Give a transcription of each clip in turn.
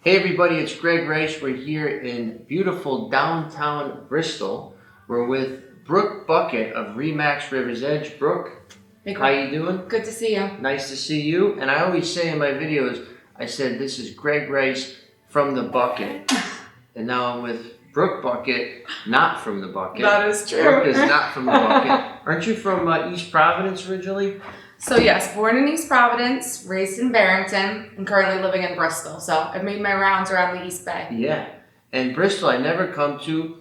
Hey everybody, it's Greg Rice. We're here in beautiful downtown Bristol. We're with Brooke Buckett of Remax River's Edge. Brooke, Hey, how you doing? good to see you. Nice to see you. And I always say in my videos, I said this is Greg Rice from the bucket. And now I'm with Brooke Buckett, not from the bucket. That is true. Brooke is not from the bucket. Aren't you from East Providence originally? So yes, born in East Providence, raised in Barrington, and currently living in Bristol. So I've made my rounds around the East Bay. Yeah. And Bristol I never come to.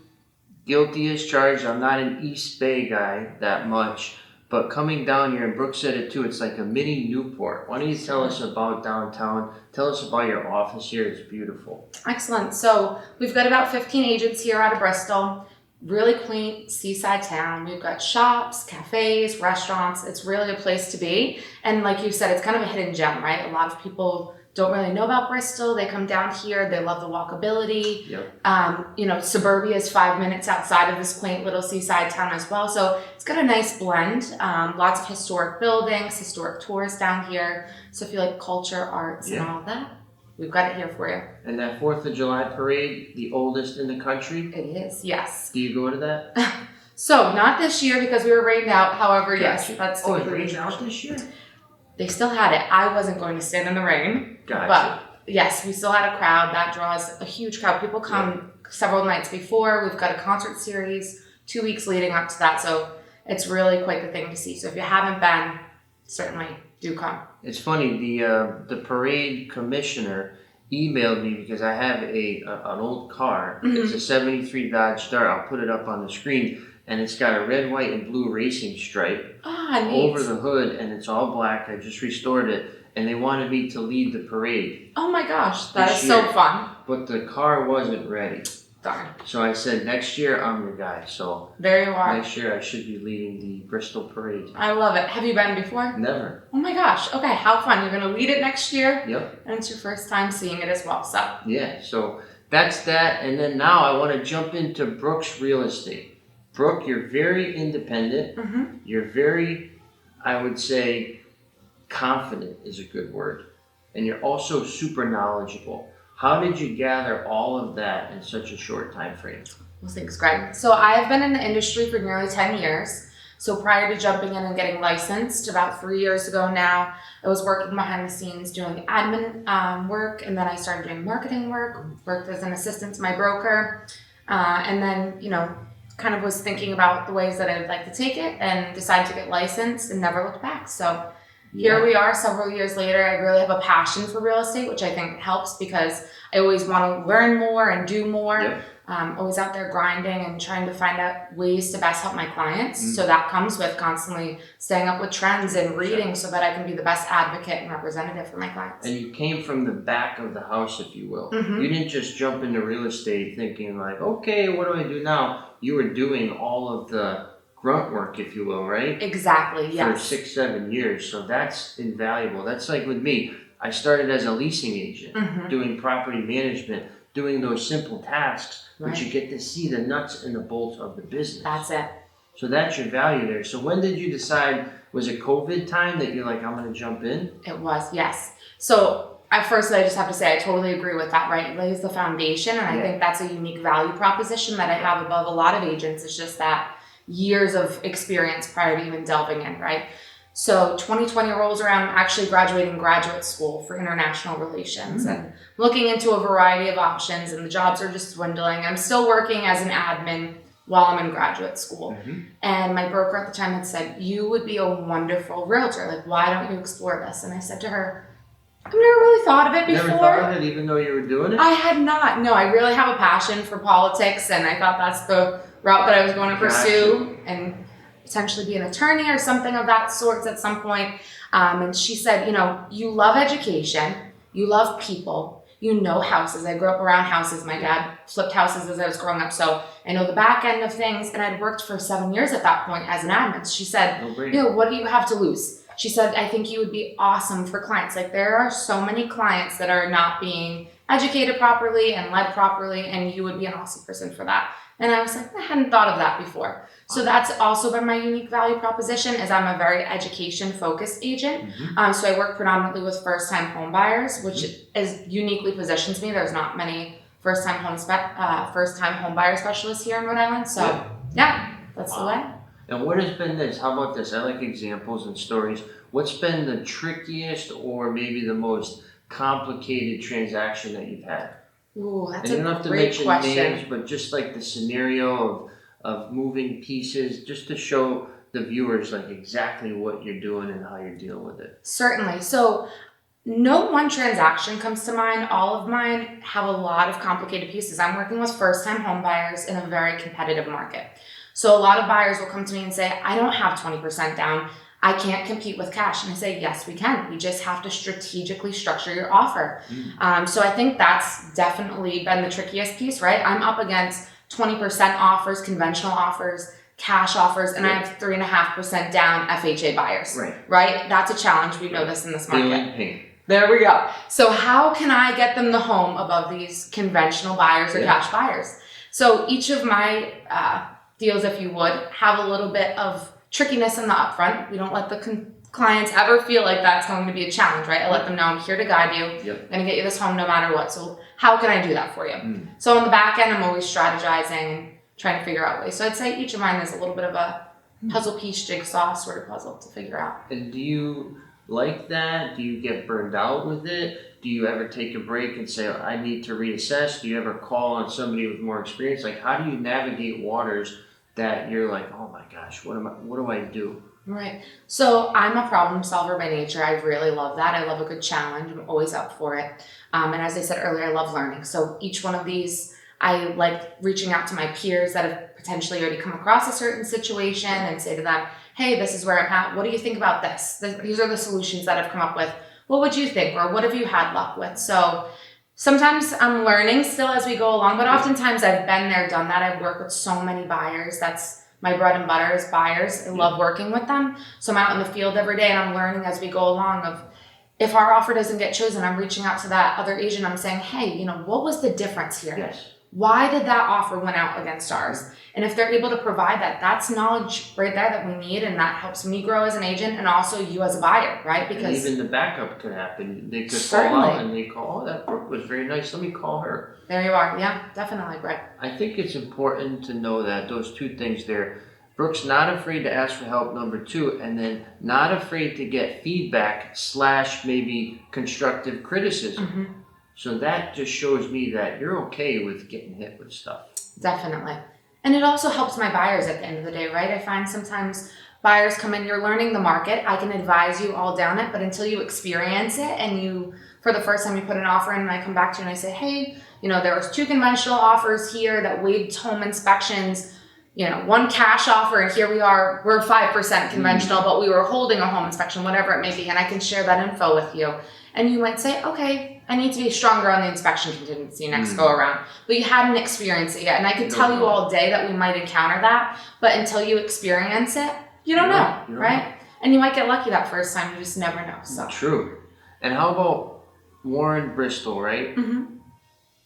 Guilty as charged. I'm not an East Bay guy that much. But coming down here, and Brooke said it too, it's like a mini Newport. Why don't you tell us about downtown? Tell us about your office here. It's beautiful. Excellent. So we've got about 15 agents here out of Bristol. Really quaint seaside town. We've got shops, cafes, restaurants. It's really a place to be. And like you said, it's kind of a hidden gem, right? A lot of people don't really know about Bristol. They come down here. They love the walkability. Yep. Suburbia is 5 minutes outside of this quaint little seaside town as well. So it's got a nice blend. Lots of historic buildings, historic tours down here. So if you like culture, arts, and all that, we've got it here for you. And that 4th of July parade, the oldest in the country? It is, yes. Do you go to that? So not this year because we were rained out. However, yes, that's it typically rained out this year? They still had it. I wasn't going to stand in the rain. Gotcha. But yes, we still had a crowd. That draws a huge crowd. People come several nights before. We've got a concert series 2 weeks leading up to that. So it's really quite the thing to see. So if you haven't been, certainly do come. It's funny, the parade commissioner emailed me because I have an old car. Mm-hmm. It's a 73 Dodge Dart. I'll put it up on the screen. And it's got a red, white, and blue racing stripe over the hood, and it's all black. I just restored it, and they wanted me to lead the parade. Oh my gosh, that is so fun. But the car wasn't ready. Darn. So I said, next year, I'm your guy. So there you are. Next year, I should be leading the Bristol parade. I love it. Have you been before? Never. Oh my gosh. Okay, how fun. You're going to lead it next year? Yep. And it's your first time seeing it as well, so. Yeah, so that's that. And then now I want to jump into Brooke's real estate. Brooke, you're very independent. Mm-hmm. You're very, I would say, confident is a good word. And you're also super knowledgeable. How did you gather all of that in such a short time frame? Well, thanks, Greg. So I've been in the industry for nearly 10 years. So prior to jumping in and getting licensed about 3 years ago now, I was working behind the scenes doing admin work. And then I started doing marketing work, worked as an assistant to my broker. And then, kind of was thinking about the ways that I would like to take it and decided to get licensed and never looked back. So here we are several years later. I really have a passion for real estate, which I think helps because I always want to learn more and do more. Yep. Always out there grinding and trying to find out ways to best help my clients. So that comes with constantly staying up with trends and reading so that I can be the best advocate and representative for my clients. And you came from the back of the house, if you will. Mm-hmm. You didn't just jump into real estate thinking like, okay, what do I do now? You were doing all of the grunt work, if you will, right? Exactly, yes. For 6-7 years. So that's invaluable. That's like with me. I started as a leasing agent, doing property management, doing those simple tasks, but you get to see the nuts and the bolts of the business. That's it. So that's your value there. So when did you decide, was it COVID time that you're like, I'm going to jump in? It was, yes. So at first, I just have to say, I totally agree with that, right? It lays the foundation, and I think that's a unique value proposition that I have above a lot of agents. It's just that years of experience prior to even delving in, right? So 2020 rolls around, I'm actually graduating graduate school for international relations and looking into a variety of options, and the jobs are just dwindling. I'm still working as an admin while I'm in graduate school. And my broker at the time had said, you would be a wonderful realtor. Like, why don't you explore this? And I said to her, I've never really thought of it before. Never thought of it even though you were doing it? I had not. No, I really have a passion for politics, and I thought that's the route that I was going to pursue and potentially be an attorney or something of that sort at some point. And she said, you love education, you love people, you know houses. I grew up around houses. My dad flipped houses as I was growing up, so I know the back end of things, and I'd worked for 7 years at that point as an admin. She said, what do you have to lose? She said, I think you would be awesome for clients. Like, there are so many clients that are not being educated properly and led properly, and you would be an awesome person for that. And I was like, I hadn't thought of that before. So that's also been my unique value proposition is I'm a very education focused agent. So I work predominantly with first time home buyers, which is uniquely positions me. There's not many first time home buyer specialists here in Rhode Island. So yeah, that's the way. And what has been this? How about this? I like examples and stories. What's been the trickiest or maybe the most complicated transaction that you've had? Ooh, that's and you don't a have to great mention question. names, but just like the scenario of moving pieces, just to show the viewers like exactly what you're doing and how you're dealing with it. Certainly. So no one transaction comes to mind. All of mine have a lot of complicated pieces. I'm working with first-time home buyers in a very competitive market. So a lot of buyers will come to me and say, I don't have 20% down. I can't compete with cash. And I say, yes, we can. We just have to strategically structure your offer. So I think that's definitely been the trickiest piece, right? I'm up against 20% offers, conventional offers, cash offers, and I have 3.5% down FHA buyers, right? That's a challenge. We know this in this market. Feeling pain. There we go. So how can I get them the home above these conventional buyers or cash buyers? So each of my deals, if you would, have a little bit of trickiness in the upfront. We don't let the clients ever feel like that's going to be a challenge, right? I let them know I'm here to guide you. I'm going to get you this home no matter what. So how can I do that for you? So on the back end, I'm always strategizing and trying to figure out ways. So I'd say each of mine is a little bit of a puzzle piece, jigsaw sort of puzzle to figure out. And do you like that? Do you get burned out with it? Do you ever take a break and say, I need to reassess? Do you ever call on somebody with more experience? Like, how do you navigate waters that you're like, oh my gosh, what do I do? Right. So I'm a problem solver by nature. I really love that. I love a good challenge. I'm always up for it. And as I said earlier, I love learning. So each one of these, I like reaching out to my peers that have potentially already come across a certain situation and say to them, hey, this is where I'm at. What do you think about this? These are the solutions that I've come up with. What would you think? Or what have you had luck with? So sometimes I'm learning still as we go along, but oftentimes I've been there, done that. I've worked with so many buyers. That's my bread and butter is buyers. I love working with them. So I'm out in the field every day and I'm learning as we go along of if our offer doesn't get chosen, I'm reaching out to that other agent. I'm saying, hey, what was the difference here? Why did that offer went out against ours? And if they're able to provide that, that's knowledge right there that we need, and that helps me grow as an agent and also you as a buyer, right? Because and even the backup could happen. They could call out and they call, oh, that Brooke was very nice. Let me call her. There you are. Yeah, definitely, Brett. I think it's important to know that those two things there. Brooke's not afraid to ask for help, number two, and then not afraid to get feedback / maybe constructive criticism. So that just shows me that you're okay with getting hit with stuff. Definitely. And it also helps my buyers at the end of the day, right? I find sometimes buyers come in, you're learning the market. I can advise you all down it, but until you experience it and you, for the first time you put an offer in and I come back to you and I say, hey, there was 2 conventional offers here that waived home inspections, 1 cash offer, and here we are, we're 5% conventional, but we were holding a home inspection, whatever it may be, and I can share that info with you. And you might say, okay, I need to be stronger on the inspection contingency next go around. But you hadn't experienced it yet. And I could tell you all day that we might encounter that, but until you experience it, you don't know, right? And you might get lucky that first time, you just never know. So true. And how about Warren, Bristol, right?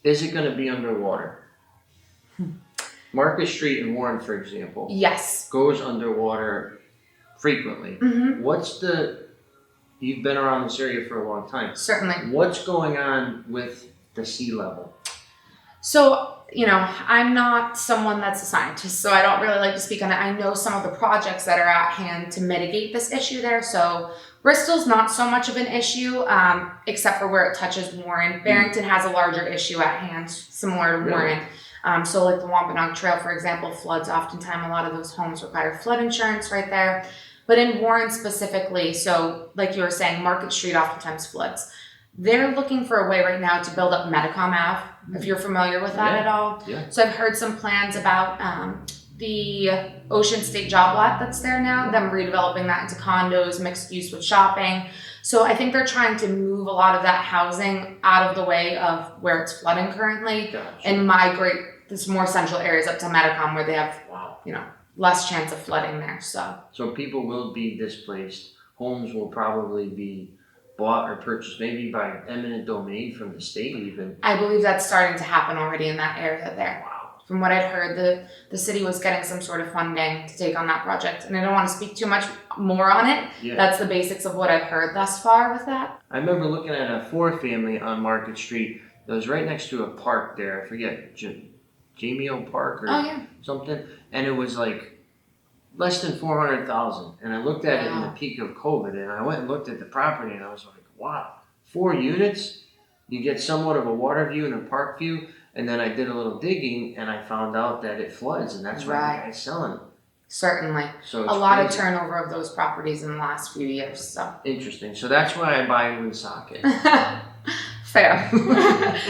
Is it going to be underwater? Market Street in Warren, for example, goes underwater frequently. You've been around this area for a long time. Certainly. What's going on with the sea level? So, I'm not someone that's a scientist, so I don't really like to speak on it. I know some of the projects that are at hand to mitigate this issue there. So Bristol's not so much of an issue, except for where it touches Warren. Barrington has a larger issue at hand, similar to Warren. So like the Wampanoag Trail, for example, floods oftentimes. A lot of those homes require flood insurance right there. But in Warren specifically, so like you were saying, Market Street oftentimes floods. They're looking for a way right now to build up Medicom Ave, if you're familiar with that at all. So I've heard some plans about the Ocean State job lot that's there now, them redeveloping that into condos, mixed use with shopping. So I think they're trying to move a lot of that housing out of the way of where it's flooding currently and migrate this more central areas up to Medicom where they have, less chance of flooding there. So people will be displaced. Homes will probably be bought or purchased maybe by eminent domain from the state even. I believe that's starting to happen already in that area there. From what I'd heard, the city was getting some sort of funding to take on that project. And I don't want to speak too much more on it. Yeah. That's the basics of what I've heard thus far with that. I remember looking at a 4-family on Market Street that was right next to a park there. I forget, Jamio Park or something. And it was like less than 400,000. And I looked at it in the peak of COVID, and I went and looked at the property, and I was like, wow, 4 units? You get somewhat of a water view and a park view. And then I did a little digging, and I found out that it floods, and that's why the guy's selling it. Certainly. So a lot of turnover of those properties in the last few years. So interesting. So that's why I buy in Woonsocket. Fair.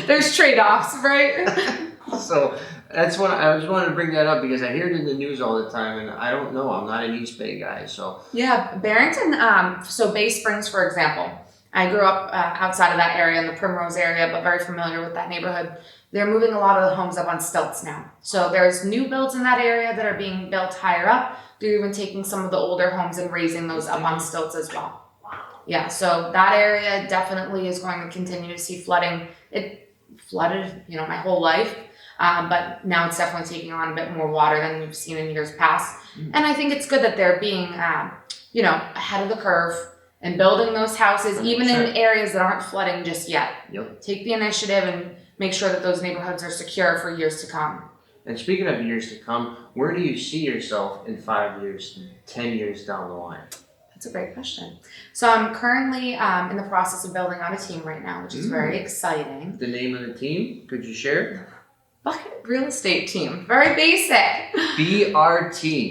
There's trade-offs, right? So that's what I just wanted to bring that up because I hear it in the news all the time, and I don't know. I'm not an East Bay guy, so. Yeah, Barrington. So Bay Springs, for example. I grew up outside of that area in the Primrose area, but very familiar with that neighborhood. They're moving a lot of the homes up on stilts now. So there's new builds in that area that are being built higher up. They're even taking some of the older homes and raising those up on stilts as well. Yeah, so that area definitely is going to continue to see flooding. It flooded, my whole life. But now it's definitely taking on a bit more water than we've seen in years past. And I think it's good that they're being, ahead of the curve and building those houses, 100%. Even in areas that aren't flooding just yet. Yep. Take the initiative and make sure that those neighborhoods are secure for years to come. And speaking of years to come, where do you see yourself in 5 years, 10 years down the line? That's a great question. So I'm currently in the process of building out a team right now, which is very exciting. The name of the team, could you share? Bucket Real Estate Team. Very basic. BRT.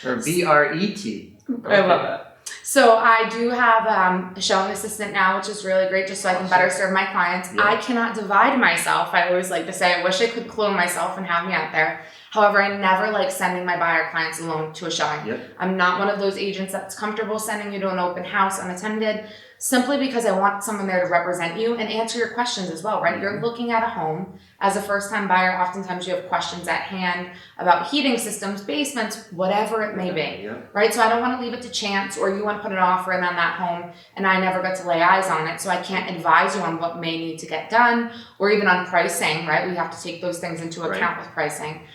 Or BRET. Okay. I love it. So I do have a showing assistant now, which is really great just so I can better serve my clients. Yeah. I cannot divide myself. I always like to say I wish I could clone myself and have me out there. However, I never like sending my buyer clients alone to a showing. Yep. I'm not one of those agents that's comfortable sending you to an open house unattended, simply because I want someone there to represent you and answer your questions as well, right? Mm-hmm. You're looking at a home. As a first-time buyer, oftentimes you have questions at hand about heating systems, basements, whatever it may be, right? So I don't want to leave it to chance, or you want to put an offer in on that home and I never got to lay eyes on it, so I can't advise you on what may need to get done, or even on pricing, right? We have to take those things into account with pricing.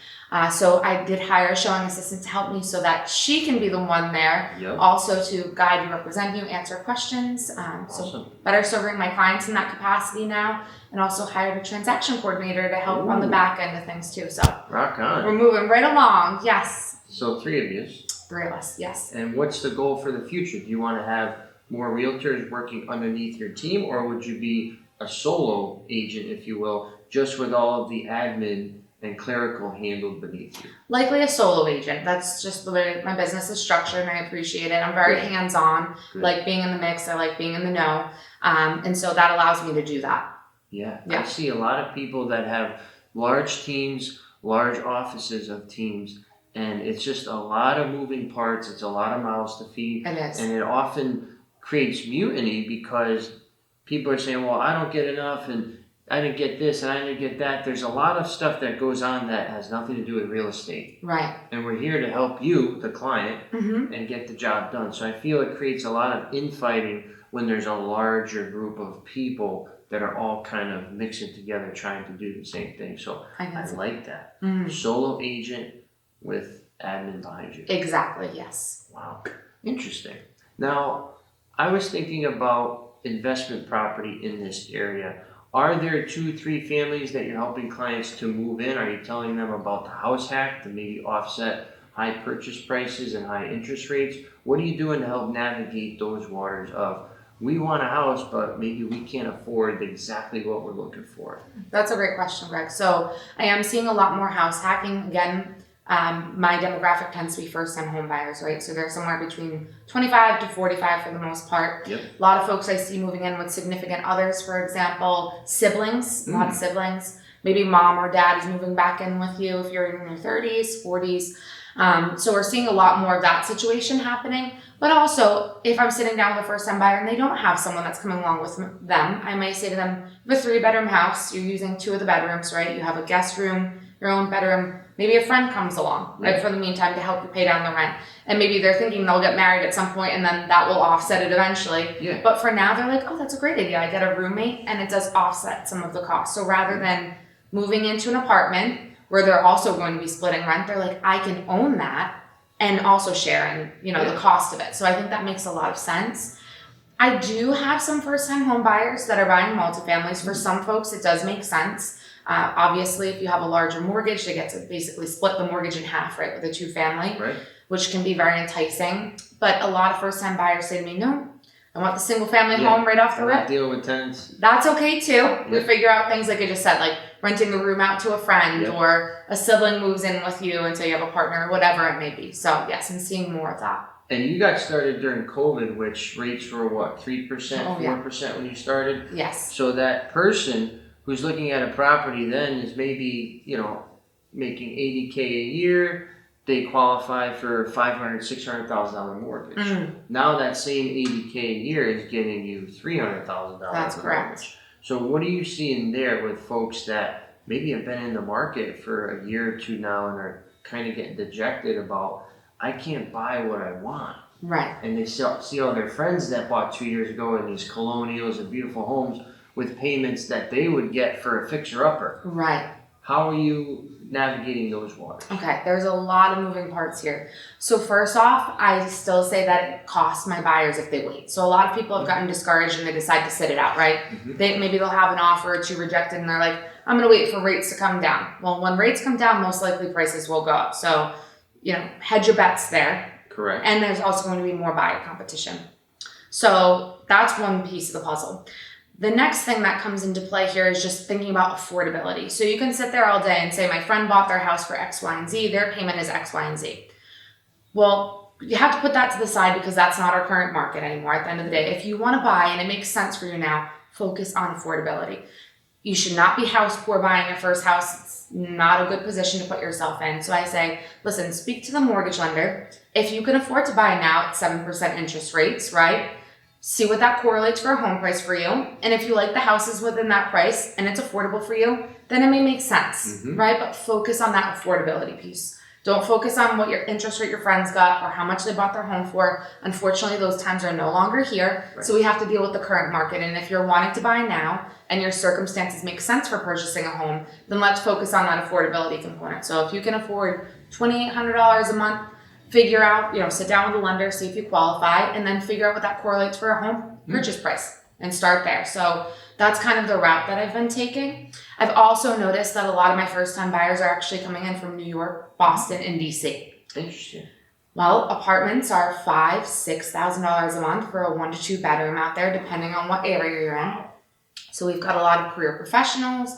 So I did hire a showing assistant to help me so that she can be the one there, also to guide you, represent you, answer questions. Awesome. So better serving my clients in that capacity now, and also hired a transaction coordinator to help on the back end of things too. So rock on. We're moving right along. Yes. So 3 of you. 3 of us. Yes. And what's the goal for the future? Do you want to have more realtors working underneath your team, or would you be a solo agent, if you will, just with all of the admin and clerical handled beneath you? Likely a solo agent. That's just the way my business is structured, and I appreciate it. I'm very hands-on, like being in the mix. I like being in the know. And so that allows me to do that. Yeah. I see a lot of people that have large teams, large offices of teams, and it's just a lot of moving parts. It's a lot of mouths to feed. It is. And it often creates mutiny because people are saying, well, I don't get enough, and I didn't get this and I didn't get that. There's a lot of stuff that goes on that has nothing to do with real estate. Right. And we're here to help you, the client, and get the job done. So I feel it creates a lot of infighting when there's a larger group of people that are all kind of mixing together trying to do the same thing. So I like that. Solo agent with admin behind you. Exactly, yes. Wow. Interesting. Now, I was thinking about investment property in this area. Are there 2-3 families that you're helping clients to move in? Are you telling them about the house hack to maybe offset high purchase prices and high interest rates? What are you doing to help navigate those waters of, we want a house, but maybe we can't afford exactly what we're looking for? That's a great question, Greg. So I am seeing a lot more house hacking. Again, my demographic tends to be first-time home buyers, right? So they're somewhere between 25 to 45 for the most part. Yep. A lot of folks I see moving in with significant others, for example, siblings, a lot of siblings. Maybe mom or dad is moving back in with you if you're in your 30s, 40s. So we're seeing a lot more of that situation happening. But also, if I'm sitting down with a first-time buyer and they don't have someone that's coming along with them, I may say to them, you have a 3-bedroom house, you're using 2 of the bedrooms, right? You have a guest room, your own bedroom. Maybe a friend comes along, right, for the meantime to help you pay down the rent. And maybe they're thinking they'll get married at some point and then that will offset it eventually. Yeah. But for now, they're like, oh, that's a great idea. I get a roommate and it does offset some of the costs. So rather than moving into an apartment where they're also going to be splitting rent, they're like, I can own that and also share in, the cost of it. So I think that makes a lot of sense. I do have some first-time home buyers that are buying multifamilies. For some folks, it does make sense. Obviously, if you have a larger mortgage, they get to basically split the mortgage in half, right, with a two-family, Right. which can be very enticing. But a lot of first-time buyers say to me, no, I want the single-family home right off the rip. Deal with tenants. That's okay too. Yeah. We figure out things like I just said, like renting a room out to a friend or a sibling moves in with you until you have a partner, whatever it may be. So yes, I'm seeing more of that. And you got started during COVID, which rates were what, 3%, 4% when you started? Yes. So that person who's looking at a property then is maybe, making $80K a year. They qualify for $500,000, $600,000 mortgage. Mm. Now that same $80K a year is getting you $300,000. That's correct. Mortgage. So what are you seeing there with folks that maybe have been in the market for a year or two now and are kind of getting dejected about, I can't buy what I want. Right. And they see all their friends that bought 2 years ago in these colonials and beautiful homes with payments that they would get for a fixer-upper. Right. How are you navigating those waters? Okay, there's a lot of moving parts here. So first off, I still say that it costs my buyers if they wait. So a lot of people have gotten discouraged and they decide to sit it out, right? Mm-hmm. Maybe they'll have an offer or two rejected and they're like, I'm going to wait for rates to come down. Well, when rates come down, most likely prices will go up. So, hedge your bets there. Correct. And there's also going to be more buyer competition. So that's one piece of the puzzle. The next thing that comes into play here is just thinking about affordability. So you can sit there all day and say, my friend bought their house for X, Y, and Z. Their payment is X, Y, and Z. Well, you have to put that to the side because that's not our current market anymore at the end of the day. If you want to buy and it makes sense for you now, focus on affordability. You should not be house poor buying your first house. It's not a good position to put yourself in. So I say, listen, speak to the mortgage lender. If you can afford to buy now at 7% interest rates, right? See what that correlates for a home price for you. And if you like the houses within that price and it's affordable for you, then it may make sense, right? But focus on that affordability piece. Don't focus on what your interest rate your friends got or how much they bought their home for. Unfortunately, those times are no longer here. Right. So we have to deal with the current market. And if you're wanting to buy now and your circumstances make sense for purchasing a home, then let's focus on that affordability component. So if you can afford $2,800 a month, figure out, sit down with a lender, see if you qualify, and then figure out what that correlates for a home purchase price and start there. So that's kind of the route that I've been taking. I've also noticed that a lot of my first-time buyers are actually coming in from New York, Boston, and DC. Interesting. Well, apartments are $5,000, $6,000 a month for a 1 to 2 bedroom out there, depending on what area you're in. So we've got a lot of career professionals,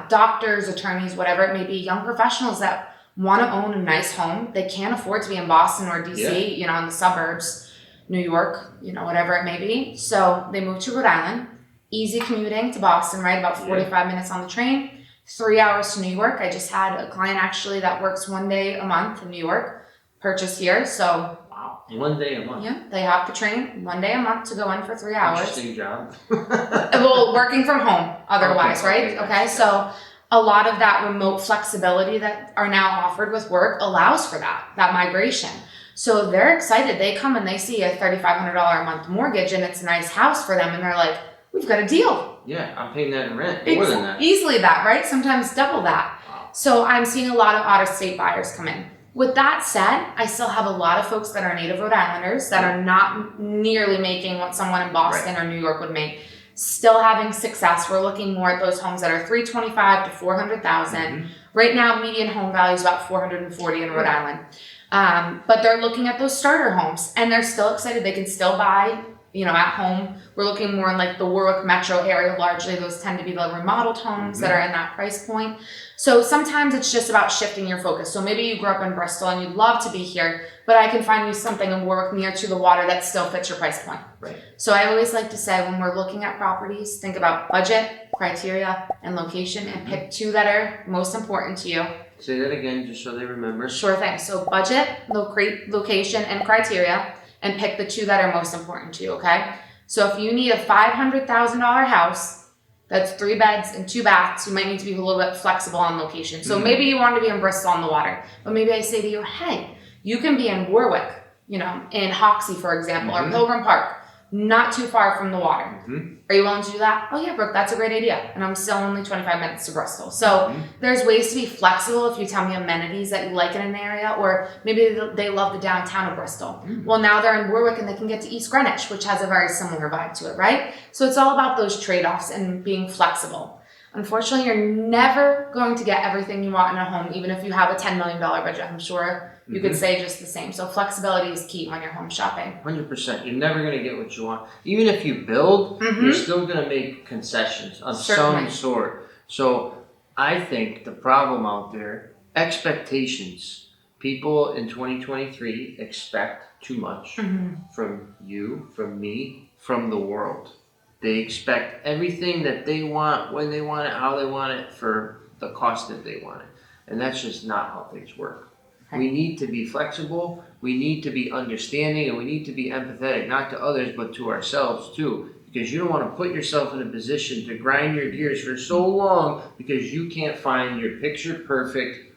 doctors, attorneys, whatever it may be, young professionals that want to own a nice home. They can't afford to be in Boston or DC, in the suburbs, New York, whatever it may be. So they move to Rhode Island. Easy commuting to Boston, right? About 45 minutes on the train, 3 hours to New York. I just had a client actually that works 1 day a month in New York, purchase here. So wow, 1 day a month. Yeah, they hop the train 1 day a month to go in for 3 hours. Interesting job. Well, working from home otherwise, right? Okay, so a lot of that remote flexibility that are now offered with work allows for that migration. So they're excited. They come and they see a $3,500 a month mortgage and it's a nice house for them. And they're like, we've got a deal. Yeah, I'm paying that in rent. More than that. Easily that, right? Sometimes double that. Wow. So I'm seeing a lot of out-of-state buyers come in. With that said, I still have a lot of folks that are native Rhode Islanders that are not nearly making what someone in Boston or New York would make. Still having success. We're looking more at those homes that are $325,000 to $400,000. Right now, median home value is about $440,000 in Rhode Island. But they're looking at those starter homes and they're still excited. They can still buy, at home. We're looking more in like the Warwick metro area. Largely, those tend to be the remodeled homes that are in that price point. So sometimes it's just about shifting your focus. So maybe you grew up in Bristol and you'd love to be here, but I can find you something in Warwick near to the water that still fits your price point. Right. So I always like to say when we're looking at properties, think about budget, criteria, and location, and pick 2 that are most important to you. Say that again, just so they remember. Sure thing. So budget, location, and criteria, and pick the 2 that are most important to you, okay? So if you need a $500,000 house, that's 3 beds and 2 baths, you might need to be a little bit flexible on location. So maybe you want to be in Bristol on the water, but maybe I say to you, hey, you can be in Warwick, in Hoxie, for example, or Pilgrim Park. not too far from the water. Mm-hmm. Are you willing to do that? Oh yeah, Brooke, that's a great idea. And I'm still only 25 minutes to Bristol. So there's ways to be flexible if you tell me amenities that you like in an area, or maybe they love the downtown of Bristol. Well, now they're in Warwick and they can get to East Greenwich, which has a very similar vibe to it, right? So it's all about those trade-offs and being flexible. Unfortunately, you're never going to get everything you want in a home, even if you have a $10 million budget. I'm sure you could say just the same. So flexibility is key when you're home shopping. 100%. You're never going to get what you want. Even if you build, you're still going to make concessions of some sort. So I think the problem out there, expectations. People in 2023 expect too much from you, from me, from the world. They expect everything that they want, when they want it, how they want it, for the cost that they want it. And that's just not how things work. We need to be flexible, we need to be understanding, and we need to be empathetic, not to others, but to ourselves too. Because you don't want to put yourself in a position to grind your gears for so long because you can't find your picture perfect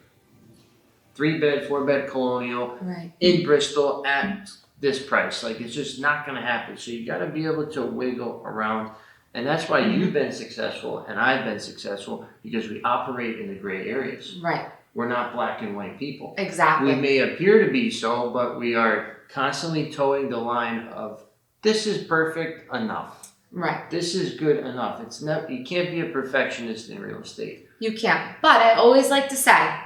3-bed, 4-bed colonial in Bristol at this price. Like, it's just not going to happen. So you got to be able to wiggle around. And that's why you've been successful and I've been successful, because we operate in the gray areas. Right. We're not black and white people. Exactly. We may appear to be so, but we are constantly towing the line of, this is perfect enough. Right. This is good enough. It's not, you can't be a perfectionist in real estate. You can't. But I always like to say,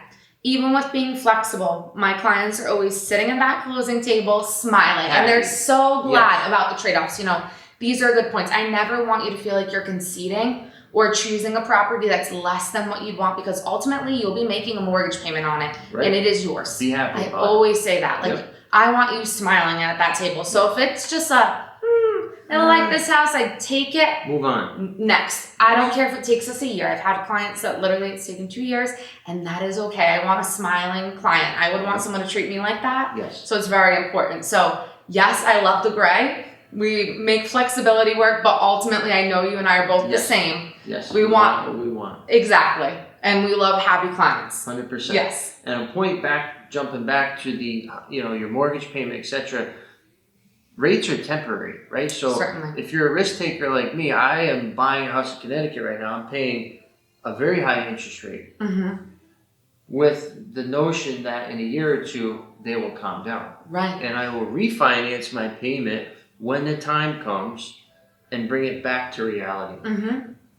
even with being flexible, my clients are always sitting at that closing table smiling. And they're so glad about the trade-offs. You know, these are good points. I never want you to feel like you're conceding or choosing a property that's less than what you'd want, because ultimately you'll be making a mortgage payment on it and it is yours. Be happy I about always say that. Like, I want you smiling at that table. So if it's just a, I don't like this house, I take it. Move on. Next. I don't care if it takes us a year. I've had clients that literally it's taken 2 years, and that is okay. I want a smiling client. I would want someone to treat me like that. Yes. So it's very important. So yes, I love the gray. We make flexibility work, but ultimately I know you and I are both the same. Yes. We want what we want. Exactly. And we love happy clients. 100%. Yes. And a point back, jumping back to the, your mortgage payment, etc. Rates are temporary, right? So Certainly. If you're a risk taker like me, I am buying a house in Connecticut right now. I'm paying a very high interest rate with the notion that in a year or two, they will calm down. Right. And I will refinance my payment when the time comes and bring it back to reality.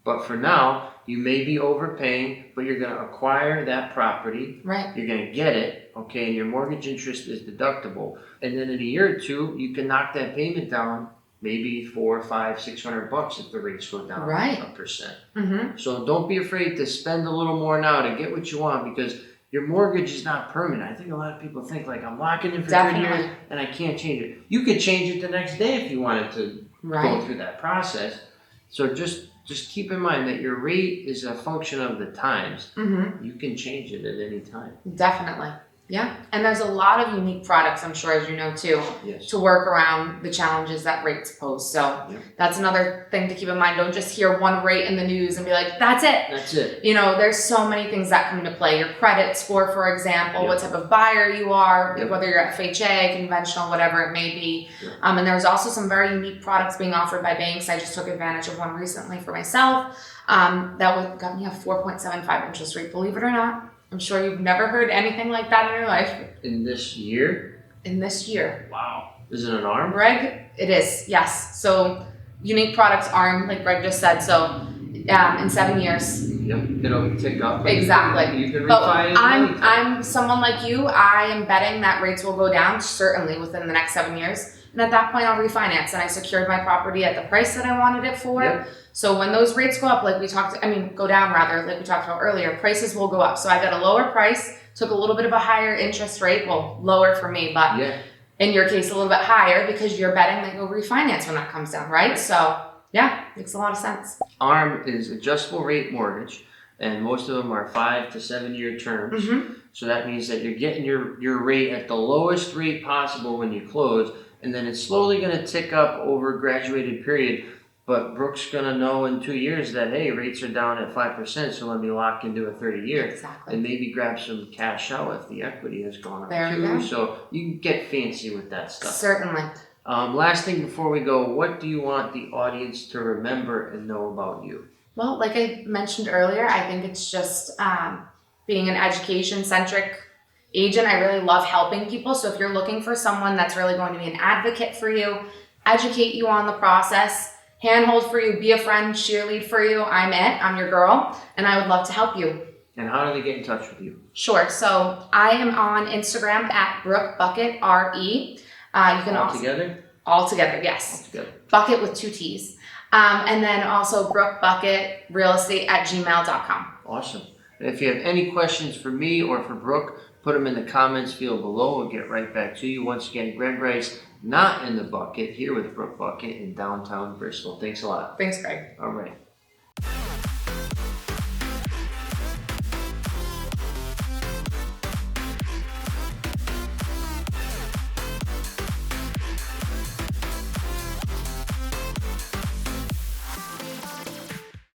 But for now, you may be overpaying, but you're going to acquire that property. Right. You're going to get it, okay, and your mortgage interest is deductible. And then in a year or two, you can knock that payment down maybe $400, $500, $600 if the rates go down a percent. So don't be afraid to spend a little more now to get what you want, because your mortgage is not permanent. I think a lot of people think like, I'm locking in for 30 years and I can't change it. You could change it the next day if you wanted to go through that process. So just keep in mind that your rate is a function of the times. You can change it at any time. Definitely. Yeah. And there's a lot of unique products, I'm sure, as you know, too, to work around the challenges that rates pose. So that's another thing to keep in mind. Don't just hear one rate in the news and be like, that's it. That's it. You know, there's so many things that come into play. Your credit score, for example, what type of buyer you are, whether you're FHA, conventional, whatever it may be. And there's also some very unique products being offered by banks. I just took advantage of one recently for myself. That got me a 4.75 interest rate, believe it or not. I'm sure you've never heard anything like that in your life. In this year? In this year. Wow. Is it an ARM? Greg, it is, yes. So unique products ARM, like Greg just said. So in 7 years. Yep, it'll tick up. Exactly. You can but refi it. I'm someone like you. I am betting that rates will go down, certainly within the next 7 years. And at that point, I'll refinance. And I secured my property at the price that I wanted it for. So when those rates go up, go down rather, like we talked about earlier, prices will go up. So I got a lower price, took a little bit of a higher interest rate, well, lower for me, but in your case, a little bit higher because you're betting that you'll refinance when that comes down, right? So yeah, makes a lot of sense. ARM is adjustable rate mortgage, and most of them are 5 to 7 year terms. So that means that you're getting your rate at the lowest rate possible when you close, and then it's slowly going to tick up over a graduated period. But Brooke's going to know in 2 years that, hey, rates are down at 5%, so let me lock into a 30-year. Exactly. And maybe grab some cash out if the equity has gone up There too. you go. So you can get fancy with that stuff. Certainly. Last thing before we go, what do you want the audience to remember and know about you? Well, like I mentioned earlier, I think it's just being an education-centric agent. I really love helping people. So if you're looking for someone that's really going to be an advocate for you, educate you on the process, handhold for you, be a friend, cheerlead for you, I'm it. I'm your girl, and I would love to help you. And how do they get in touch with you? Sure. So I am on Instagram at Brooke Buckett, R-E. You can All together? All together, yes. All together. Bucket with 2 T's. And then also Brooke Buckett realestate at gmail.com. Awesome. And if you have any questions for me or for Brooke, put them in the comments field below. We'll get right back to you. Once again, Greg Rice, not in the bucket, here with Brooke Buckett in downtown Bristol. Thanks a lot. Thanks, Greg. All right.